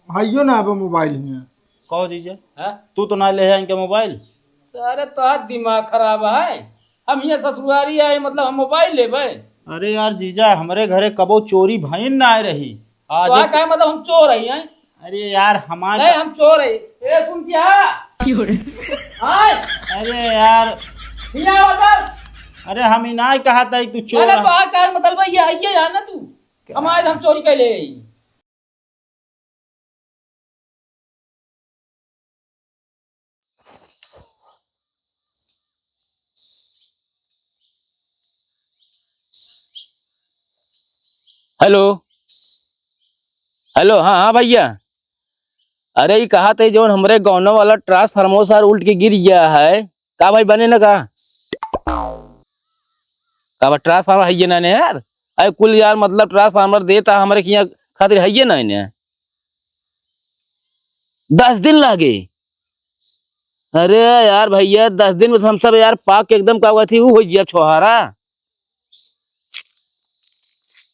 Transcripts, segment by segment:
हाइयो ना अब मोबाइल में। कहो दीजिए। हाँ? तू तो ना ले इनके मोबाइल। सारे तो दिमाग खराब है। हम यहाँ ससुरारी आए मतलब हम मोबाइल लेबे। अरे यार जीजा हमरे घरे कबो चोरी भईन ना आए रही। तो आज क्या मतलब हम चोर है? अरे यार हमार नहीं हम चोर है। ए सुन क्या हाय अरे यार हिया बदल। अरे हम ही ना कहा था तू चोर मैंने तो है। क्या मतलब ये है ये है ना तू। हम आज हम चोरी कर ले। हेलो। हेलो, हाँ हाँ भैया। अरे ये कहा थे जो हमरे गाँव वाला ट्रांसफार्मर सर उल्ट के गिर गया है। का भाई बने ना का ट्रांसफार्मर है ये ना ने यार। अरे कुल यार मतलब ट्रांसफार्मर देता हमारे यहाँ खातिर है ये ना इन्हें 10 दिन लगे। अरे यार भैया 10 दिन में तो हम सब यार पाक के एकदम का हुआ थी वो हो गया छोहारा।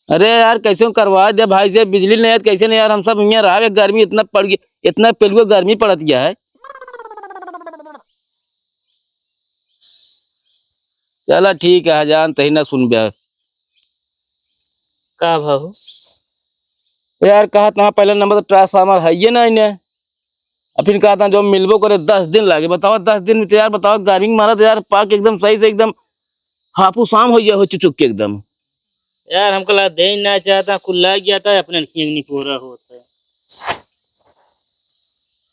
अरे यार कैसे करवा दे भाई से बिजली नहीं है तो कैसे नहीं यार हम सब यहाँ रहा गर्मी इतना पड़ गई इतना पेलुआ गर्मी पड़त गया है। चला ठीक है जान तही ना सुन ब्याह का भाव यार कहा था पहला नंबर तो ट्रांसफार्मर है ये ना इन्हें। और फिर कहा था जो मिलबो करे 10 दिन लागे बताओ 10 दिन में तो यार बताओ गार्मिंग मारा तो यार पाक एकदम सही से एकदम हापू शाम हो गया हो चुक के एकदम। यार हमको लगा दे ही ना चाहता खुला गया था अपने नहीं पूरा होता है।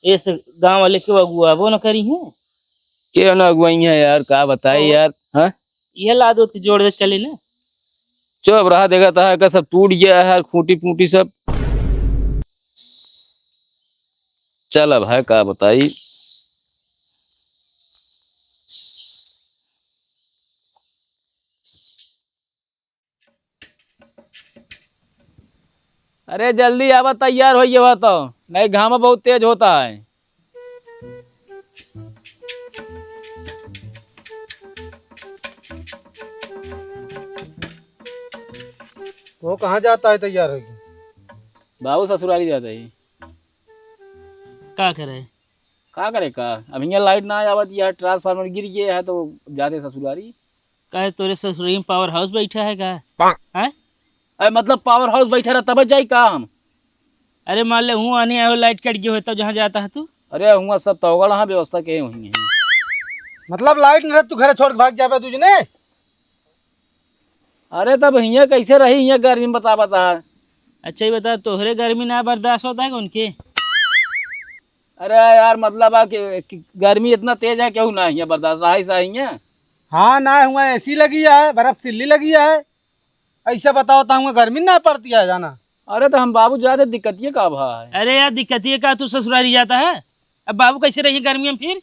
इस गांव वाले क्यों अगुआ वो ना करी है। क्यों ना अगुवाई है यार का बताए यार। हाँ ये ला दो तो जोड़ दे चले ना। चुप रहा देखा था का सब टूट गया है खूंटी फूटी सब। चल अब है का बताई। अरे जल्दी आवा तैयार हो ये तो नहीं घामा बहुत तेज होता है। वो कहाँ जाता है तैयार होगी? बाबू ससुराली जाता है। क्या करे। का करे का अब यहाँ लाइट ना आवत यार ट्रांसफार्मर गिर गया है तो जाते ससुरारी। कहे तोरे ससुराली में पावर हाउस बैठा है का है? अरे मतलब पावर हाउस बैठा रहा तब जाई का हम। अरे मान ले हूँ आने आयो लाइट कट गया होता जहाँ जाता है तू। अरे हुआ सब तो हाँ व्यवस्था के हुई है। मतलब लाइट नहीं रह तू घर छोड़ के भाग जाबे तुझने? अरे तब हियाँ कैसे रही हियाँ गर्मी में बता। अच्छा ये बता तोहरे गर्मी ना बर्दाश्त होता है उनके? अरे यार मतलब कि गर्मी इतना तेज है क्यों ना हियाँ बर्दाश्त सही सही है। हाँ ना हुआ एसी लगी है बर्फ सिल्ली लगी है। ऐसा बताओ तो हुआ गर्मी ना पड़ती है जाना। अरे तो हम बाबू ज्यादा दिक्कत ये का भाई। अरे यार दिक्कत ये का तू ससुराली जाता है अब बाबू कैसे रही गर्मी में फिर?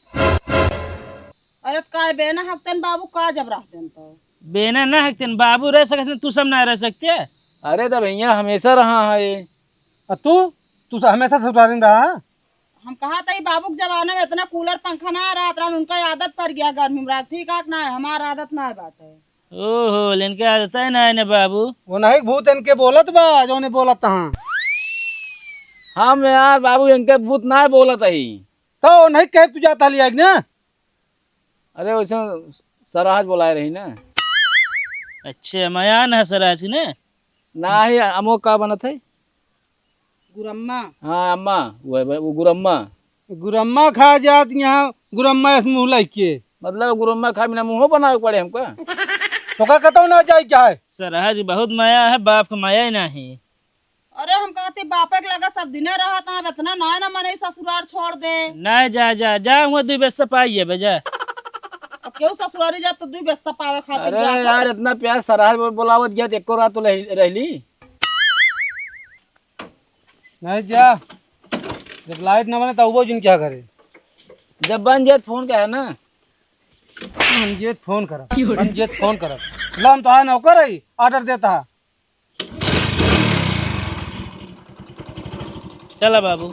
अरे काय बेना हफ्तन बाबू का जब रहते तो बेना ना हकते बाबू रह सकते तू सब ना रह सकते। अरे तो भैया हमेशा रहा है। और तू हमेशा ससुराल में रहा? हम कहा था बाबू के जमाने में इतना कूलर पंखा ना रहा था उनका आदत पड़ गया गर्मी में ठीक है ना हमारा आदत ना बात है। ओहो लेकिन क्या आदत है ना बाबू। वो नहीं भूत इनके बोलत बा जो ने बोलत हाँ। हम यार बाबू इनके भूत ना बोलत है। तो नहीं कह तू जाता लिया ना? अरे वैसे सराहज बुलाए रही ना। अच्छा मयान है सराज ने ना ही अमो का बनत है। गुरम्मा हाँ अम्मा वो गुरम्मा। गुरम्मा खा जात यहाँ गुरम्मा मुँह लगे मतलब गुरम्मा खा बिना मुँह बनावे पड़े हमको। तो का कतो ना जाए क्या है? सराज बहुत माया है बाप का माया ही नहीं। अरे हम कहते बापे के लगा सब दिन रहा था इतना ना मने ससुराल छोड़ दे। ना जा जा जा हुआ दो बस पाइए बजा। अब क्यों ससुरारी जा तो दू बेस्ता पावे खातिर अरे जा यार इतना प्यार सराहज बुलावत गया एको रात तो रहली। नहीं जा जब लाइट न बने तो वो जिन क्या करे। जब बन जाए फोन क्या है ना। मंजेत फोन करा मंजेत फोन करा ला हम तो आ नौकर है ऑर्डर देता है। चला बाबू।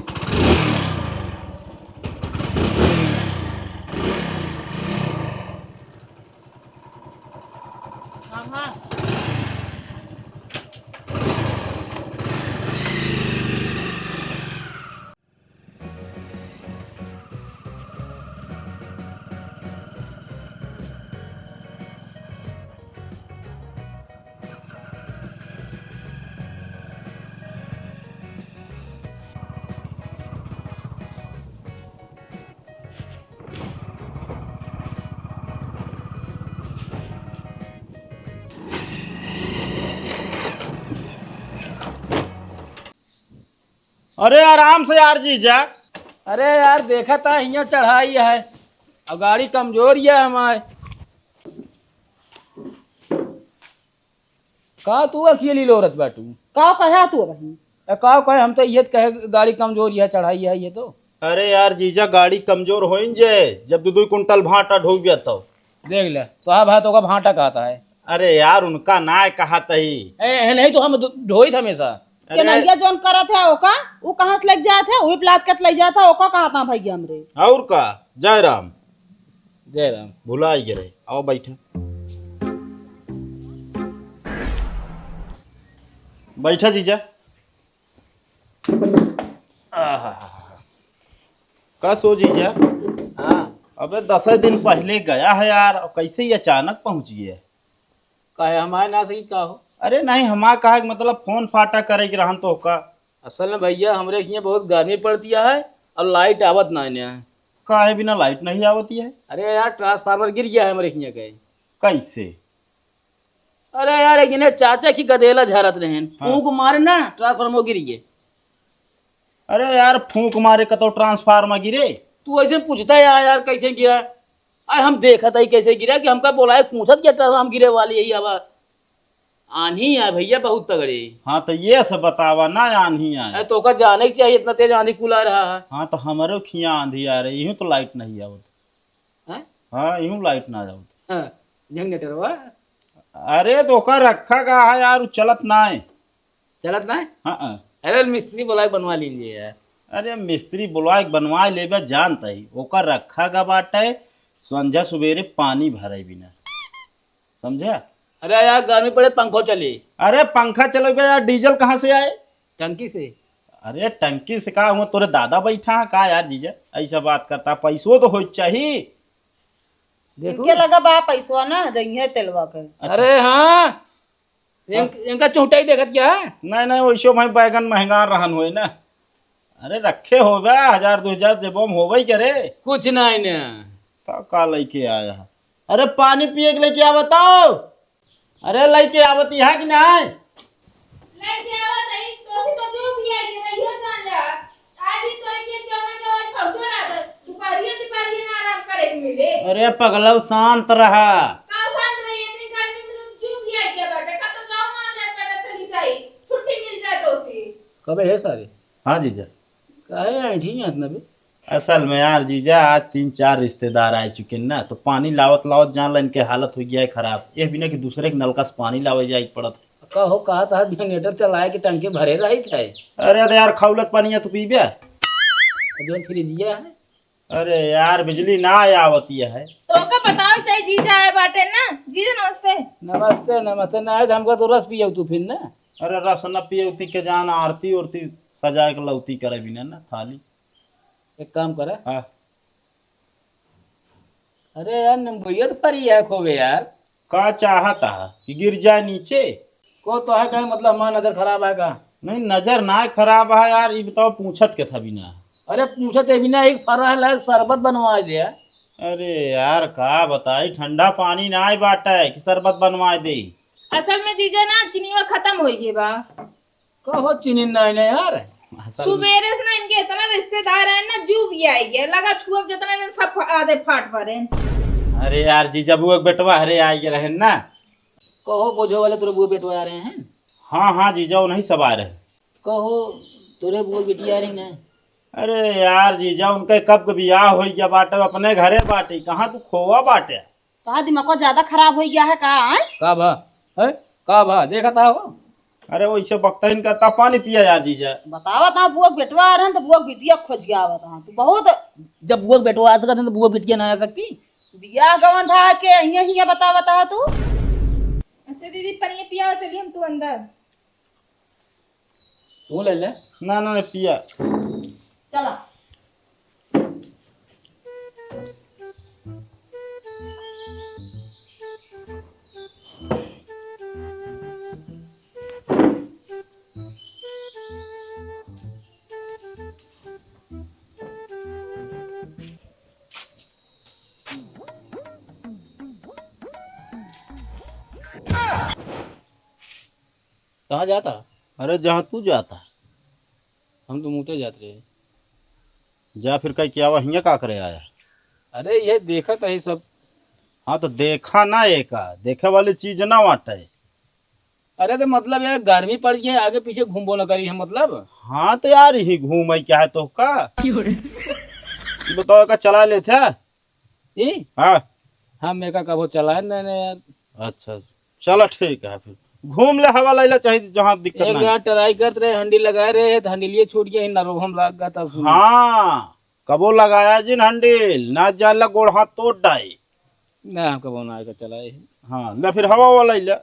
हाँ हाँ अरे आराम से यार जीजा। अरे यार देखा था यहाँ चढ़ाई है और गाड़ी कमजोर ही है हमारे। कहा तू अकेली लोरत बाटू? का कहा तू वही? कहा कहे हम तो ये कहे गाड़ी कमजोर है चढ़ाई है ये तो। अरे यार जीजा गाड़ी कमजोर हो जे जब 2 कुंटल भाटा ढो गया तो देख ले तो हाँ भातों का भाटा कहता है। अरे यार उनका ना कहा तही नहीं तो हम ढोई थे हमेशा। के नंगिया जोन करत है ओका वो कहां से लग जात है वही प्लाट के लग जाता ओका कहा था भैया हमरे। और का जय राम। जय राम। भुला ही गए। आओ बैठे बैठा जीजा। का सो जीजा? हाँ अबे 10 दिन पहले गया है यार, अब कैसे ही अचानक पहुंच गए? कहे हमारे ना सही का हो। अरे नहीं हमारा कहा कि मतलब फोन फाटा करे कि रहन तो का असल में भैया हमरे यहाँ बहुत गर्मी पड़ती है और लाइट आवत ना है। काहे बिना लाइट नहीं आवती है? अरे यार ट्रांसफार्मर गिर गया है हमारे यहाँ के। कैसे? अरे यार एक इन्हें चाचा की गदेला झरत रहे हाँ। फूंक मारे ना ट्रांसफार्मर गिर गए। अरे यार फूंक मारे का तो ट्रांसफार्मर गिरे। तू ऐसे पूछता है यार कैसे गिरा? अरे हम देखा था ही कैसे गिरा कि हमका बोला है पूछत क्या ट्रांसफार्मर गिरे वाली यही अब आंधी है भैया बहुत तगड़ी। हाँ तो ये सब बतावा ना आंधी आए। अरे तो का जाने की चाहिए इतना तेज आंधी कुला रहा है। हाँ तो हमारे खिया आंधी आ रही यूं तो लाइट नहीं आवत। हैं? हाँ यूं लाइट ना आवत। हाँ, जनरेटरवा अरे तो का रखा का है यार उ चलत ना है। चलत ना है? हाँ अरे मिस्त्री बोला बनवा लीजिए यार। अरे मिस्त्री बुला बनवा लेबे जानता ही ओकर रखा का बाटे संझा सवेरे पानी भरे बिना समझा। अरे यार गर्मी पड़े पंखो चले। अरे पंखा चलेगा यार डीजल कहाँ से आए? टंकी से। अरे टंकी से कहा हुआ तोरे दादा बैठा है का यार जीजा ऐसा बात करता पैसों तो हो चाहिए। देखो इनके लगा बा पैसा ना दइए तेलवा के। अरे हाँ इनका चौटाई देखत क्या है? नहीं नहीं वैसे भाई बैगन महंगा रहन हुए ना। अरे रखे हो बे 1000-2000 जेबम होवे करे कुछ नहीं ना। तो का लेके आया है? अरे पानी पिए के लेके आ बताओ। अरे लेके आवती है कि नहीं? लेके आवत नहीं तो सी तो जो भी आई है यो जान जा आज ही तो के जमा के आज पहुंचो ना दुपारी ना आराम करे के मिले। अरे पगलव शांत रहा। का शांत रही इतनी गर्मी में तो जो भी आई के बेटा का तो गांव में जाए बेटा चली जाए छुट्टी मिल जाए तो उसे। कबे है सारे? हाँ जीजा। काहे ऐठी है इतना बे? असल में यार जीजा आज 3-4 रिश्तेदार आ चुके हैं ना तो पानी लावत लावत जान ला इनके हालत हो गया है खराब। ये बिना कि दूसरे के नलका से पानी लावे जाए पड़त। कहो कहा था जनरेटर चलाए कि टंकी भरे रही थे। अरे तो यार खौलत पानी है तो पीबे। जो फ्रिज दिया है। अरे यार बिजली ना आवती है। तो का बताओ चाहिए जीजा है बाटे ना। जीजा नमस्ते। नमस्ते नमस्ते ना है हमका तो रस पियो तू फिर ना। अरे रस न पियौती के जान आरती उरती सजा के लौती करे बिना ना थाली। एक काम करे। हाँ अरे यार नंबोयत पर ही है खोवे यार। का चाहता है कि गिर जाए नीचे? को तो है कहीं मतलब हमारा नजर खराब है का? नहीं नजर ना खराब है यार ये बताओ पूछत के था बिना। अरे पूछते बिना एक फरा लायक शरबत बनवा दिया। अरे यार का बताई ठंडा पानी ना आई बाटे कि शरबत बनवा दे। असल में जीजा ना चीनीवा खत्म हो गई बा। कहो चीनी नहीं ना यार। असल में सुबेरे से ना इनके इतना रिश्तेदार है ना जू भी आई गया लगा छुआ जितना ने सब आधे फाट पड़े। अरे यार जीजा बुआ के बेटवा हरे आ गए रहे ना। कहो बोझो वाले तेरे बुआ बेटवा आ रहे हैं। हाँ हाँ जीजा वो नहीं सब आ रहे। कहो तेरे बुआ बेटी आ रही ना। अरे यार जीजा उनके कब के बियाह हो गया बाटे अपने घरे बाटे कहाँ तू खोवा बाटे। कहा दिमाग ज्यादा खराब हो गया है का? का भा है का भा देखा था वो। अरे वैसे बख्तरीन करता पानी पिया यार जीजा। बतावा था बुआ बेटवा आ रहे हैं तो बुआ बिटिया खोज गया था तू बहुत। जब बुआ बेटवा आ सकते तो बुआ बेटिया ना आ सकती। बियाह गवन था के यहाँ बतावा था तू। अच्छा दीदी पनिया पिया चलिए हम तू अंदर। तू ले ले। ना ना पिया। चला कहाँ जाता? अरे जहाँ तू जाता। हम तो मुँह जाते रहे। जा फिर कहीं क्या वहीं का करे आया। अरे ये देखा था ही सब। हाँ तो देखा ना एक देखे वाली चीज ना वाटे। अरे तो मतलब यार गर्मी पड़ गई है, आगे पीछे घूमबो न करी है मतलब। हाँ तो यार ही घूम क्या है तो का ये बताओ का चला ले थे। ये हाँ हाँ मेरे का कबो चला है नहीं यार। अच्छा चलो ठीक है फिर घूम ले हवा लैला चाहिए जहाँ दिक्कत एक नहीं। यार ट्राई करते रहे, हंडी लगाए रहे तो हंडीलिए छूट गया, नरोहम लाग गया था। हाँ कबो लगाया जिन हंडिल ना जान ला गोड़ हाथ तोड़ डाई। नहीं हम कबो ना आएगा चलाए। हाँ ले फिर हवा वाला ले।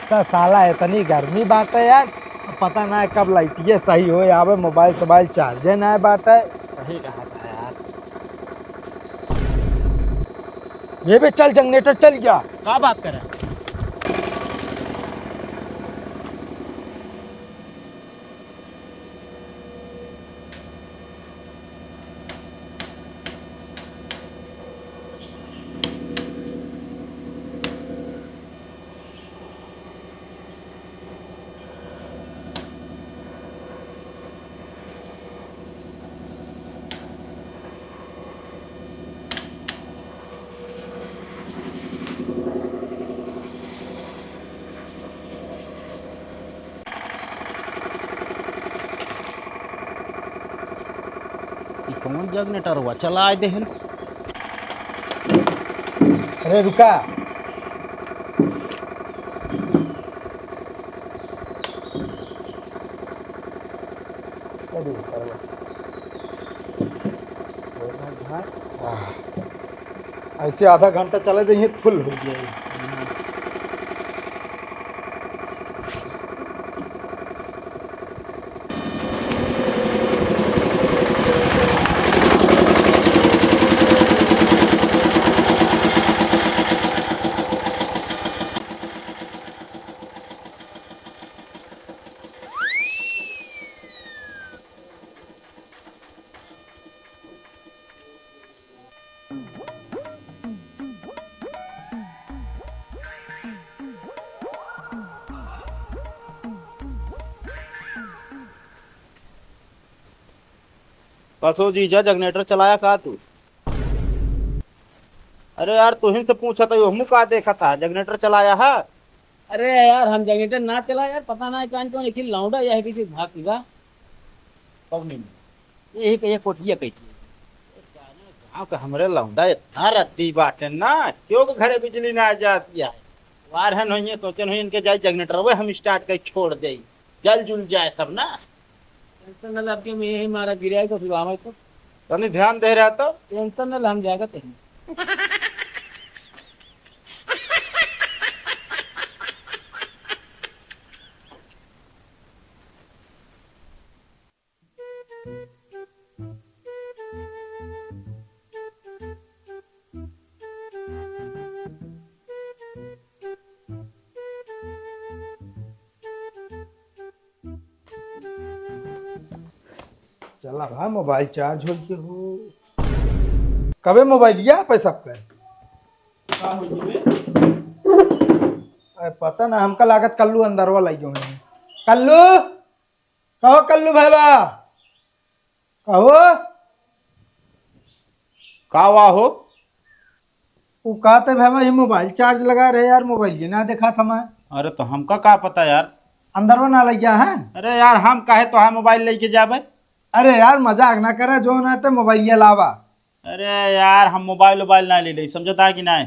तो साला इतनी गर्मी बात है यार, पता ना है कब लाइटिए सही हो आवे, मोबाइल सोबाइल चार्जे ना है बात है। सही कहा था यार। ये भी चल जनरेटर चल गया। क्या बात कर रहे हैं? कौन जनरेटर हुआ चला दे। अरे रुका। ऐसे आधा घंटा चले जाइए फुल हो गया। कसो जीजा जनरेटर चलाया का तू। अरे यार तुहिन से पूछा था हमू का देखा था जनरेटर चलाया है। अरे यार हम जनरेटर ना चला यार, पता ना कौन कौन एक लौंडा या है किसी भाग का कब नहीं यही कहिए कोठिया कही थी। गाँव का हमरे लौंडा इतना रत्ती बाटे ना क्यों के घरे बिजली ना आ जाती है। वार है नहीं सोचे नहीं इनके जाए जनरेटर वे हम स्टार्ट कर छोड़ दे जल जुल जाए सब ना। टेंशन न आपके में यही मारा गिरा तो फिर हमें तो तनी ध्यान दे रहा तो टेंशन न हम जाएगा कहीं। चला भाई मोबाइल चार्ज हो गया हो। कबे मोबाइल लिया पैसा पे? अरे पता ना हमका लागत कल्लू अंदर वाला ही कल्लू कहो, कल्लू भाईबा कहो। का हुआ हो। वो कहते भाईबा ये मोबाइल चार्ज लगा रहे यार, मोबाइल ये ना देखा था मैं। अरे तो हमका का पता यार। अंदर वो ना लग गया है। अरे यार हम काहे तो है मोबाइल लेके जाबे। अरे यार मजाक ना करे जो नाटे मोबाइल लावा। अरे यार हम मोबाइल ना ले समझता है कि नहीं।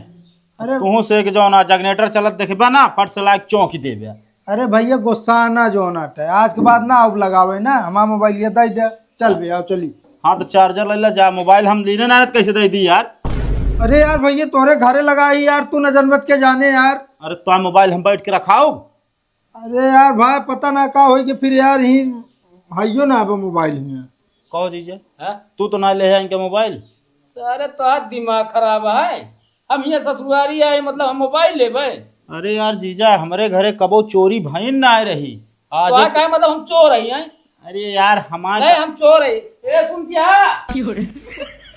अरे तू से कि जो ना जनरेटर चलत देखबा ना फट से लाइक चौंक देबे। अरे भैया गुस्सा आना जो नाटे आज के बाद ना अब लगावे ना हमारा मोबाइल ये दे दे। चल भैया चली। हाँ तो चार्जर ले ला जा, मोबाइल हम लेने ना कैसे दे दी यार। अरे यार भैया तोरे घरे लगाई यार, तू नजर मत के जाने यार। अरे तो मोबाइल हम बैठ के रखाओ। अरे यार भाई पता ना का होई कि फिर यार ही हाइयो ना अब मोबाइल में। कहो दीजिए हाँ? तू तो ना ले है इनके मोबाइल। सारे तो दिमाग खराब है। हम ये ससुरारी आए मतलब हम मोबाइल लेबे। अरे यार जीजा हमारे घरे कबो चोरी भईन ना आए रही आज तो क्या मतलब हम चोर हैं? अरे यार हमारे नहीं हम चोर है। ए सुन क्या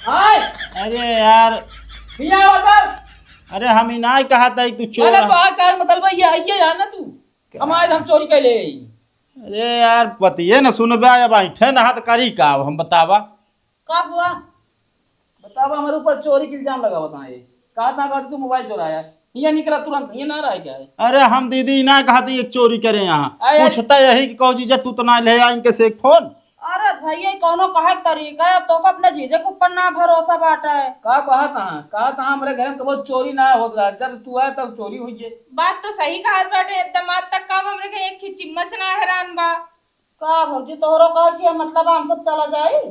हाय अरे यार भैया बता। अरे हम ही ना कहा था तू चोर अरे तो है। क्या मतलब ये आइए यार ना तू हमारे हम चोरी कर ले। अरे यार पतिए न सुनबे अब बैठे ना तो करी का हम बतावा। का हुआ? बताओ हमारे ऊपर चोरी का इल्जाम लगा बताए। कहा था अगर तू मोबाइल चुराया ये निकला तुरंत ये ना रहा क्या है? अरे हम दीदी ना कहा था एक चोरी करे यहाँ अरे यार- पूछता यही कि कहो जीजा तू तो ना ले आ इनके से एक फोन। अरे भैया कोनो कहे तरीका है, अब तो को अपने जीजे के ऊपर ना भरोसा बाटा है। कहा था हमारे घर में कबो चोरी ना होत रहा। जब तू आया तब चोरी हुई है। बात तो सही कहा बाटे, दमाद तक काम हमरे के एक ही चिम्मच ना हैरान बा। का भौजी तोहरो कह कि मतलब हम सब चला जाए।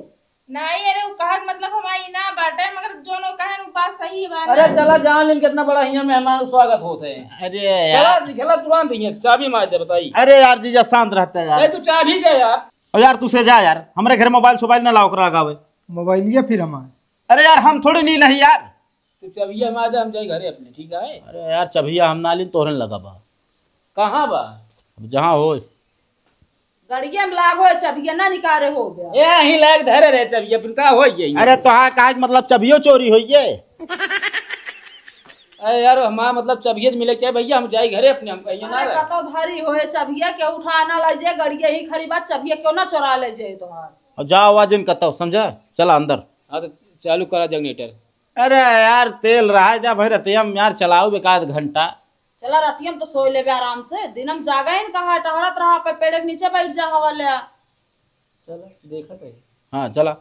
नहीं अरे वो कहत मतलब हमारी ना बाटे, मगर दोनों कहन वो बात सही बा। अरे चला जान लेकिन कितना बड़ा यहाँ मेहमान का स्वागत होते हैं। अरे चला यार निकला तुरंत ही चाबी मार दे बताई। अरे यार जीजा शांत रहता है अरे यार। तू चाबी दे यार। और यार तू से जा यार हमारे घर मोबाइल सोबाइल ना लाओ करा लगावे। मोबाइल ये फिर हमारे। अरे यार हम थोड़ी ली नहीं यार। तू चाबी मार दे हम जाए घरे अपने ठीक है। अरे यार चबिया हम ना ली तोहरन लगा बा कहाँ बा? अब जहाँ हो। गड़िया में लागो चबिया ना निकारे हो गया। ये यहीं लायक धरे रहे चाबी अपन का हो ये। अरे तो हाँ कहा मतलब चबियो चोरी हुई है। अरे यार हमारा मतलब चबियत मिले चाहिए भैया हम जाए घरे अपने हम कहीं ना अरे रहे। कतो भारी होए चबिया के उठा ना ले जाए, गड़िया ही खड़ी बात चबिया क्यों ना चुरा ले जाए तोहार। और जाओ आवाज इन कतो समझा चला अंदर। हाँ तो चालू करा जनरेटर। अरे यार तेल रहा है जा भाई रतियम यार चलाओ बेकाद घंटा। चला रतियम तो सोए लेबे आराम से, दिनम जागा इन कहा टहरत रहा पे पेड़ के नीचे बैठ जा हवा ले। चलो देखा तो हाँ चला।